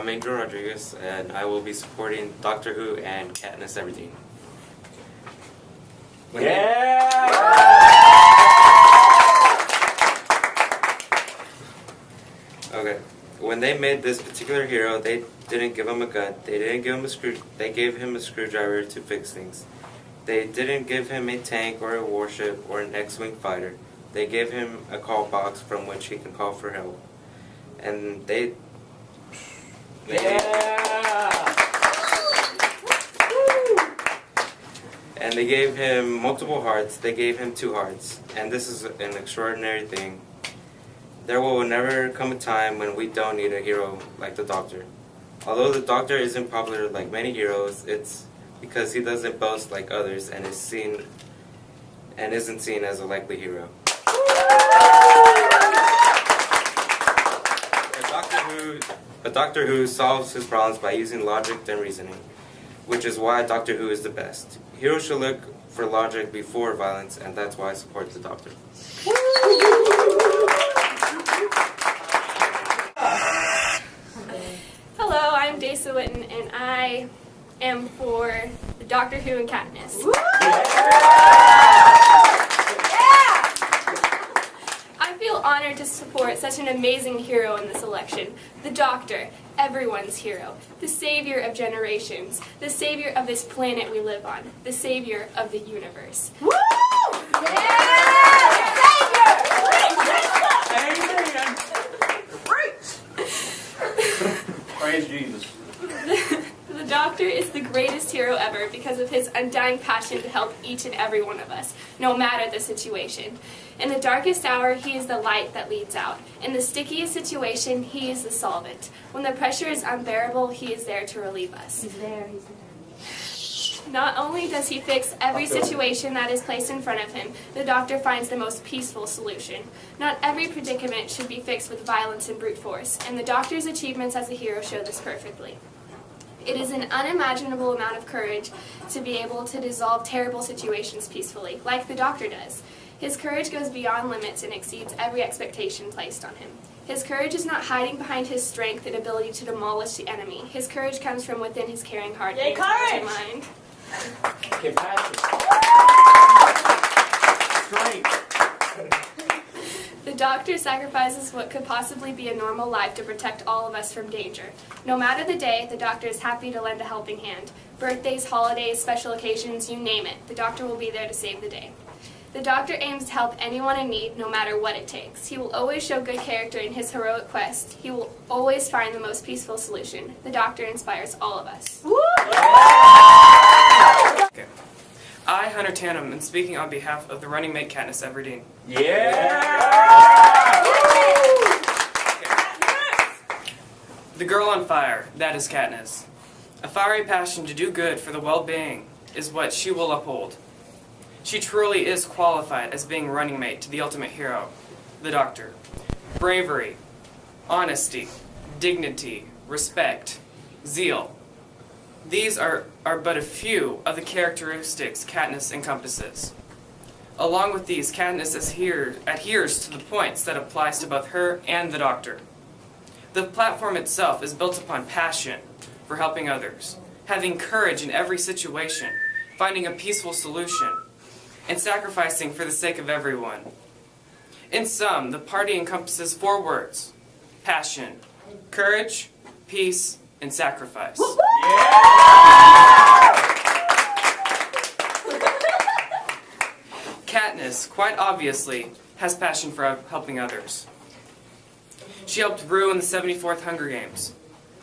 I'm Angel Rodriguez, and I will be supporting Doctor Who and Katniss Everdeen. Okay. When they made this particular hero, they didn't give him a gun. They didn't give him a They gave him a screwdriver to fix things. They didn't give him a tank or a warship or an X-wing fighter. They gave him a call box from which he can call for help. And they gave him multiple hearts. They gave him 2 hearts. And this is an extraordinary thing. There will never come a time when we don't need a hero like the Doctor. Although the Doctor isn't popular like many heroes, it's because he doesn't boast like others and isn't seen as a likely hero. A Doctor Who solves his problems by using logic and reasoning, which is why Doctor Who is the best. Heroes should look for logic before violence, and that's why I support the Doctor. Hello, I'm Desa Witten, and I am for the Doctor Who and Katniss. I feel honored to support such an amazing hero in this election. The Doctor, everyone's hero. The savior of generations. The savior of this planet we live on. The savior of the universe. Woo! Yeah! Savior! Praise Jesus. The Doctor is the greatest hero ever because of his undying passion to help each and every one of us, no matter the situation. In the darkest hour, he is the light that leads out. In the stickiest situation, he is the solvent. When the pressure is unbearable, he is there to relieve us. He's there. Not only does he fix every situation that is placed in front of him, the Doctor finds the most peaceful solution. Not every predicament should be fixed with violence and brute force, and the Doctor's achievements as a hero show this perfectly. It is an unimaginable amount of courage to be able to dissolve terrible situations peacefully, like the Doctor does. His courage goes beyond limits and exceeds every expectation placed on him. His courage is not hiding behind his strength and ability to demolish the enemy. His courage comes from within his caring heart and intelligent mind. Compassion. Strength. The Doctor sacrifices what could possibly be a normal life to protect all of us from danger. No matter the day, the Doctor is happy to lend a helping hand. Birthdays, holidays, special occasions, you name it, the Doctor will be there to save the day. The Doctor aims to help anyone in need, no matter what it takes. He will always show good character in his heroic quest. He will always find the most peaceful solution. The Doctor inspires all of us. Okay. I, Hunter Tannum, am speaking on behalf of the running mate Katniss Everdeen. The girl on fire, that is Katniss. A fiery passion to do good for the well-being is what she will uphold. She truly is qualified as being running mate to the ultimate hero, the Doctor. Bravery, honesty, dignity, respect, zeal. These are but a few of the characteristics Katniss encompasses. Along with these, Katniss adheres to the points that applies to both her and the Doctor. The platform itself is built upon passion for helping others, having courage in every situation, finding a peaceful solution, and sacrificing for the sake of everyone. In sum, the party encompasses 4 words: passion, courage, peace, and sacrifice. Katniss, quite obviously, has passion for helping others. She helped Rue in the 74th Hunger Games.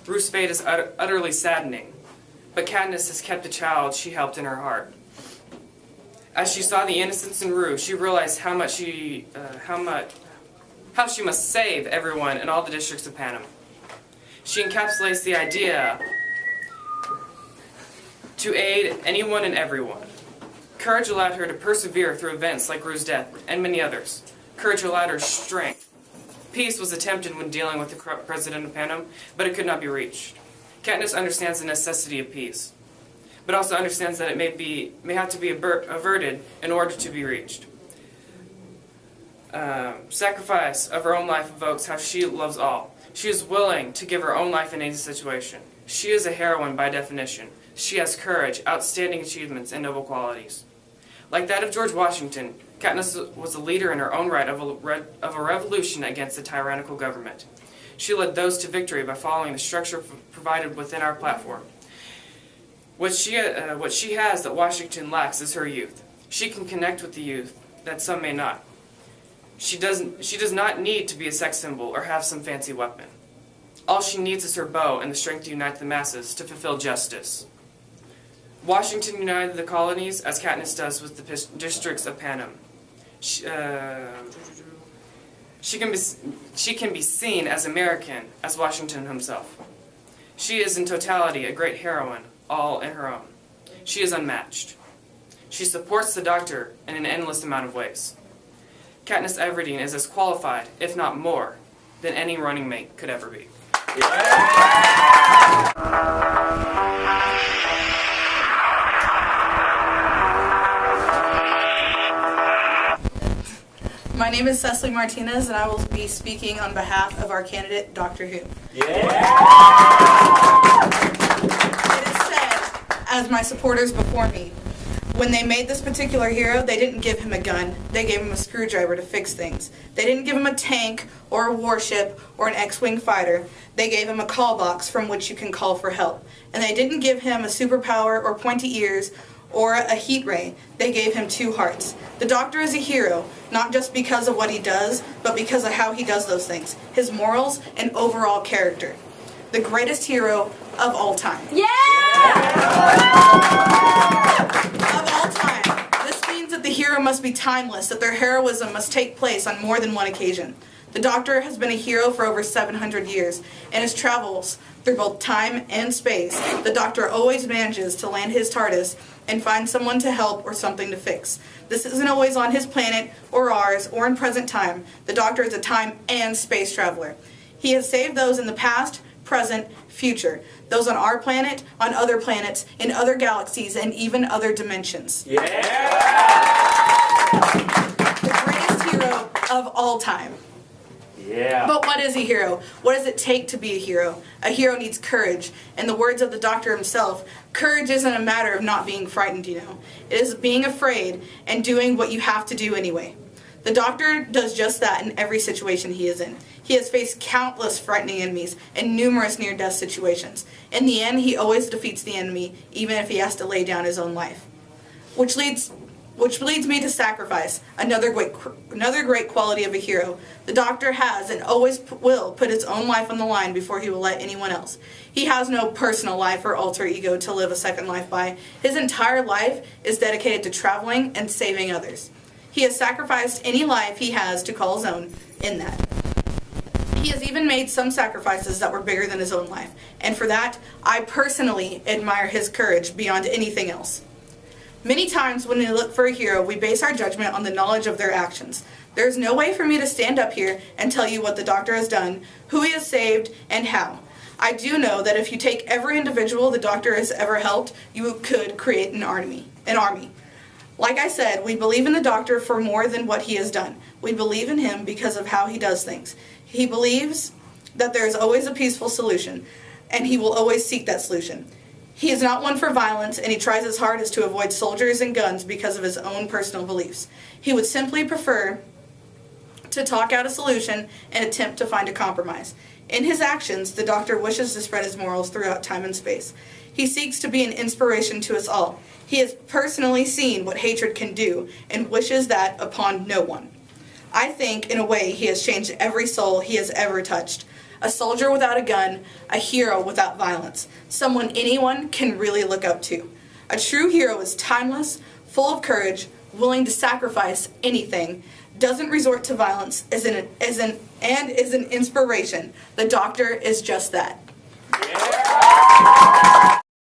Rue's fate is utterly saddening, but Katniss has kept the child she helped in her heart. As she saw the innocence in Rue, she realized how she must save everyone in all the districts of Panem. She encapsulates the idea to aid anyone and everyone. Courage allowed her to persevere through events like Rue's death and many others. Courage allowed her strength. Peace was attempted when dealing with the corrupt president of Panem, but it could not be reached. Katniss understands the necessity of peace, but also understands that it may have to be averted in order to be reached. Sacrifice of her own life evokes how she loves all. She is willing to give her own life in any situation. She is a heroine by definition. She has courage, outstanding achievements, and noble qualities. Like that of George Washington, Katniss was a leader in her own right of a revolution against the tyrannical government. She led those to victory by following the structure provided within our platform. What she has that Washington lacks is her youth. She can connect with the youth that some may not. She does not need to be a sex symbol or have some fancy weapon. All she needs is her bow and the strength to unite the masses to fulfill justice. Washington united the colonies as Katniss does with the districts of Panem. She can be seen as American as Washington himself. She is in totality a great heroine, all in her own. She is unmatched. She supports the Doctor in an endless amount of ways. Katniss Everdeen is as qualified, if not more, than any running mate could ever be. My name is Cecily Martinez, and I will be speaking on behalf of our candidate, Doctor Who. Yeah. It is said, as my supporters before me, when they made this particular hero, they didn't give him a gun. They gave him a screwdriver to fix things. They didn't give him a tank or a warship or an X-Wing fighter. They gave him a call box from which you can call for help. And they didn't give him a superpower or pointy ears or a heat ray. They gave him 2 hearts. The Doctor is a hero, not just because of what he does, but because of how he does those things, his morals and overall character. The greatest hero of all time. Yeah! Of all time. This means that the hero must be timeless, that their heroism must take place on more than one occasion. The Doctor has been a hero for over 700 years, and his travels through both time and space, the Doctor always manages to land his TARDIS and find someone to help or something to fix. This isn't always on his planet, or ours, or in present time. The Doctor is a time and space traveler. He has saved those in the past, present, future. Those on our planet, on other planets, in other galaxies, and even other dimensions. Yeah. The greatest hero of all time. Yeah. But what is a hero? What does it take to be a hero? A hero needs courage. In the words of the Doctor himself, courage isn't a matter of not being frightened, you know. It is being afraid and doing what you have to do anyway. The Doctor does just that in every situation he is in. He has faced countless frightening enemies and numerous near-death situations. In the end, he always defeats the enemy, even if he has to lay down his own life. Which leads me to sacrifice, another great quality of a hero. The Doctor has and always will put his own life on the line before he will let anyone else. He has no personal life or alter ego to live a second life by. His entire life is dedicated to traveling and saving others. He has sacrificed any life he has to call his own in that. He has even made some sacrifices that were bigger than his own life, and for that, I personally admire his courage beyond anything else. Many times when we look for a hero, we base our judgment on the knowledge of their actions. There's no way for me to stand up here and tell you what the Doctor has done, who he has saved, and how. I do know that if you take every individual the Doctor has ever helped, you could create an army. Like I said, we believe in the Doctor for more than what he has done. We believe in him because of how he does things. He believes that there is always a peaceful solution, and he will always seek that solution. He is not one for violence, and he tries his hardest to avoid soldiers and guns because of his own personal beliefs. He would simply prefer to talk out a solution and attempt to find a compromise. In his actions, the Doctor wishes to spread his morals throughout time and space. He seeks to be an inspiration to us all. He has personally seen what hatred can do and wishes that upon no one. I think, in a way, he has changed every soul he has ever touched. A soldier without a gun, a hero without violence, someone anyone can really look up to. A true hero is timeless, full of courage, willing to sacrifice anything, doesn't resort to violence, is an inspiration. The Doctor is just that. Yeah.